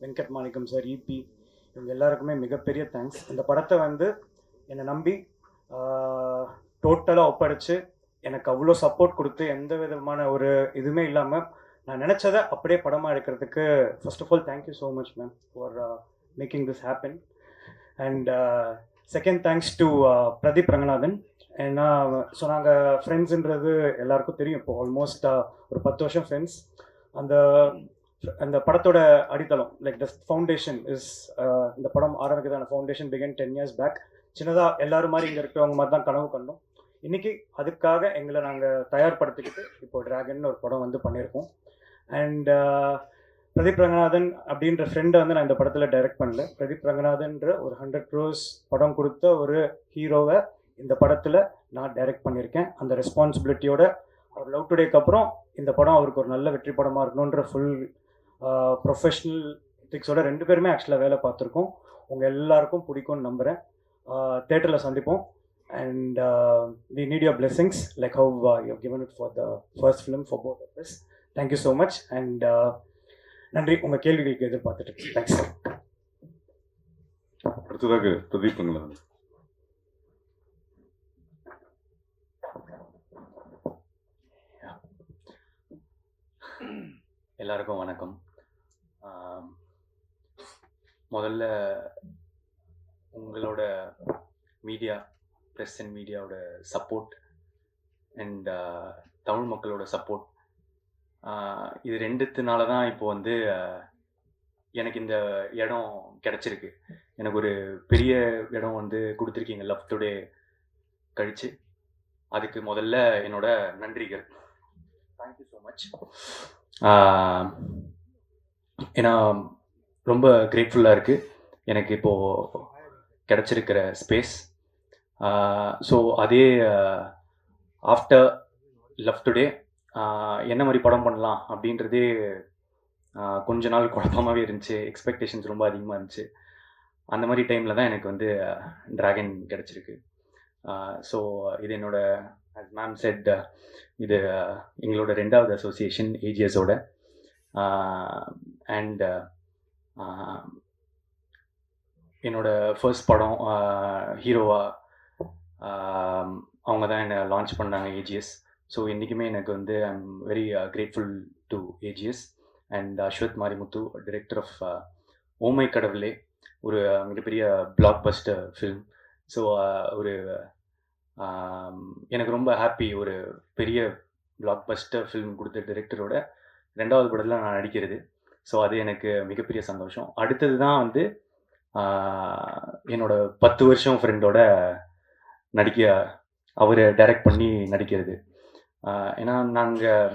வெங்கட் மாணிக்கம் sir, EB, இவங்க எல்லாருக்குமே மிகப்பெரிய தேங்க்ஸ். இந்த படத்தை வந்து என்னை நம்பி டோட்டலாக ஒப்படைச்சு எனக்கு அவ்வளோ சப்போர்ட் கொடுத்து எந்த விதமான ஒரு இதுவுமே இல்லாமல் நான் நினச்சதை அப்படியே படமாக எடுக்கிறதுக்கு first of all thank you so much ma'am for making this happen. And second thanks to Pradeep Ranganathan. ஏன்னா ஸோ நாங்கள் ஃப்ரெண்ட்ஸுன்றது எல்லாருக்கும் தெரியும். இப்போ ஆல்மோஸ்ட் ஒரு 10 வருஷம் ஃப்ரெண்ட்ஸ். அந்த அந்த படத்தோட அடித்தளம் லைக் த ஃபவுண்டேஷன் இஸ் இந்த படம் ஆரம்பிக்கிறதான ஃபவுண்டேஷன் பிகன் 10 years பேக். சின்னதாக எல்லாரும் மாதிரி இங்கே இருக்கிறவங்க மாதிரி தான் கனவு கண்டோம். இன்றைக்கி அதுக்காக எங்களை நாங்கள் தயார்படுத்திக்கிட்டு இப்போ டிராகன் ஒரு படம் வந்து பண்ணியிருக்கோம். அண்ட் பிரதீப் ரங்கநாதன் அப்படின்ற ஃப்ரெண்டை வந்து நான் இந்த படத்தில் டைரக்ட் பண்ணல. பிரதீப் ரங்கநாதன்ற ஒரு 100 crores படம் கொடுத்த ஒரு ஹீரோவை இந்த படத்தில் நான் டைரக்ட் பண்ணியிருக்கேன். அந்த ரெஸ்பான்சிபிலிட்டியோட அவர் லவ் டுடேக்கு அப்புறம் இந்த படம் அவருக்கு ஒரு நல்ல வெற்றி படமாக இருக்கணுன்ற ஃபுல் ப்ரொஃபஷ்னல் எத்திக்ஸோட 2 பேருமே ஆக்சுவலாக வேலை பார்த்துருக்கோம். உங்கள் எல்லாருக்கும் பிடிக்கும்னு நம்புகிறேன். தேட்டரில் சந்திப்போம். And we need your blessings like how you have given it for the first film for both of us. Thank you so much. And நன்றி. உங்கள் கேள்விகளுக்கு எதிர்பார்த்துட்டு தேங்க்ஸ். அடுத்ததாக பிரதீப் ரங்கநாதன். எல்லாருக்கும் வணக்கம். முதல்ல உங்களோட மீடியா, ப்ரெஸ் அண்ட் மீடியாவோட சப்போர்ட் அண்ட் தமிழ் மக்களோட சப்போர்ட், இது ரெண்டுத்தினால தான் இப்போ வந்து எனக்கு இந்த இடம் கிடச்சிருக்கு. எனக்கு ஒரு பெரிய இடம் வந்து கொடுத்துருக்கீங்க லவ் டுடே கழிச்சு. அதுக்கு முதல்ல என்னோட நன்றிகள். Thank you so much. ஏன்னா ரொம்ப கிரேட்ஃபுல்லாக இருக்குது எனக்கு இப்போது கிடச்சிருக்கிற ஸ்பேஸ். ஸோ அதே ஆஃப்டர் லவ் டுடே என்ன மாதிரி படம் பண்ணலாம் அப்படின்றதே கொஞ்ச நாள் குழப்பமாகவே இருந்துச்சு. எக்ஸ்பெக்டேஷன்ஸ் ரொம்ப அதிகமாக இருந்துச்சு. அந்த மாதிரி டைமில் தான் எனக்கு வந்து டிராகன் கிடச்சிருக்கு. ஸோ இது என்னோட as மேம் செட், இது எங்களோட 2வது அசோசியேஷன் ஏஜிஎஸோட. அண்ட் என்னோட ஃபர்ஸ்ட் படம் ஹீரோவாக அவங்க தான் என்னை லான்ச் பண்ணாங்க ஏஜிஎஸ். ஸோ இன்றைக்குமே எனக்கு வந்து I am very grateful to AGS and Ashwath Marimuthu, director of oh my Kadavule, ஒரு மிகப்பெரிய பிளாக் பஸ்டர் ஃபில்ம். ஸோ ஒரு எனக்கு ரொம்ப ஹாப்பி ஒரு பெரிய பிளாக் பஸ்டர் ஃபில்ம் கொடுத்த டிரெக்டரோட 2வது படத்தில் நான் நடிக்கிறது. ஸோ அது எனக்கு மிகப்பெரிய சந்தோஷம். அடுத்தது தான் வந்து என்னோட 10 வருஷம் ஃப்ரெண்டோட அவரை டைரக்ட் பண்ணி நடிக்கிறது. ஏன்னா நாங்கள்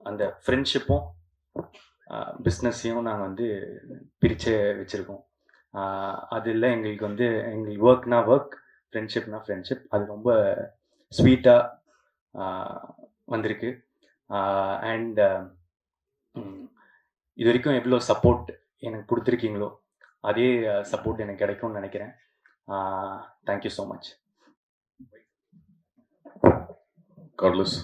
அந்த ஃப்ரெண்ட்ஷிப்பும் பிஸ்னஸையும் நாங்கள் வந்து பிரித்து வச்சுருக்கோம். அதில் எங்களுக்கு வந்து எங்களுக்கு ஒர்க்னா ஒர்க், ஃப்ரெண்ட்ஷிப்னா ஃப்ரெண்ட்ஷிப். அது ரொம்ப ஸ்வீட்டாக வந்திருக்கு. அண்ட் இது வரைக்கும் எவ்வளோ சப்போர்ட் எனக்கு கொடுத்துருக்கீங்களோ அதே சப்போர்ட் எனக்கு கிடைக்கும்னு நினைக்கிறேன். Thank you so much. கார்லஸ்.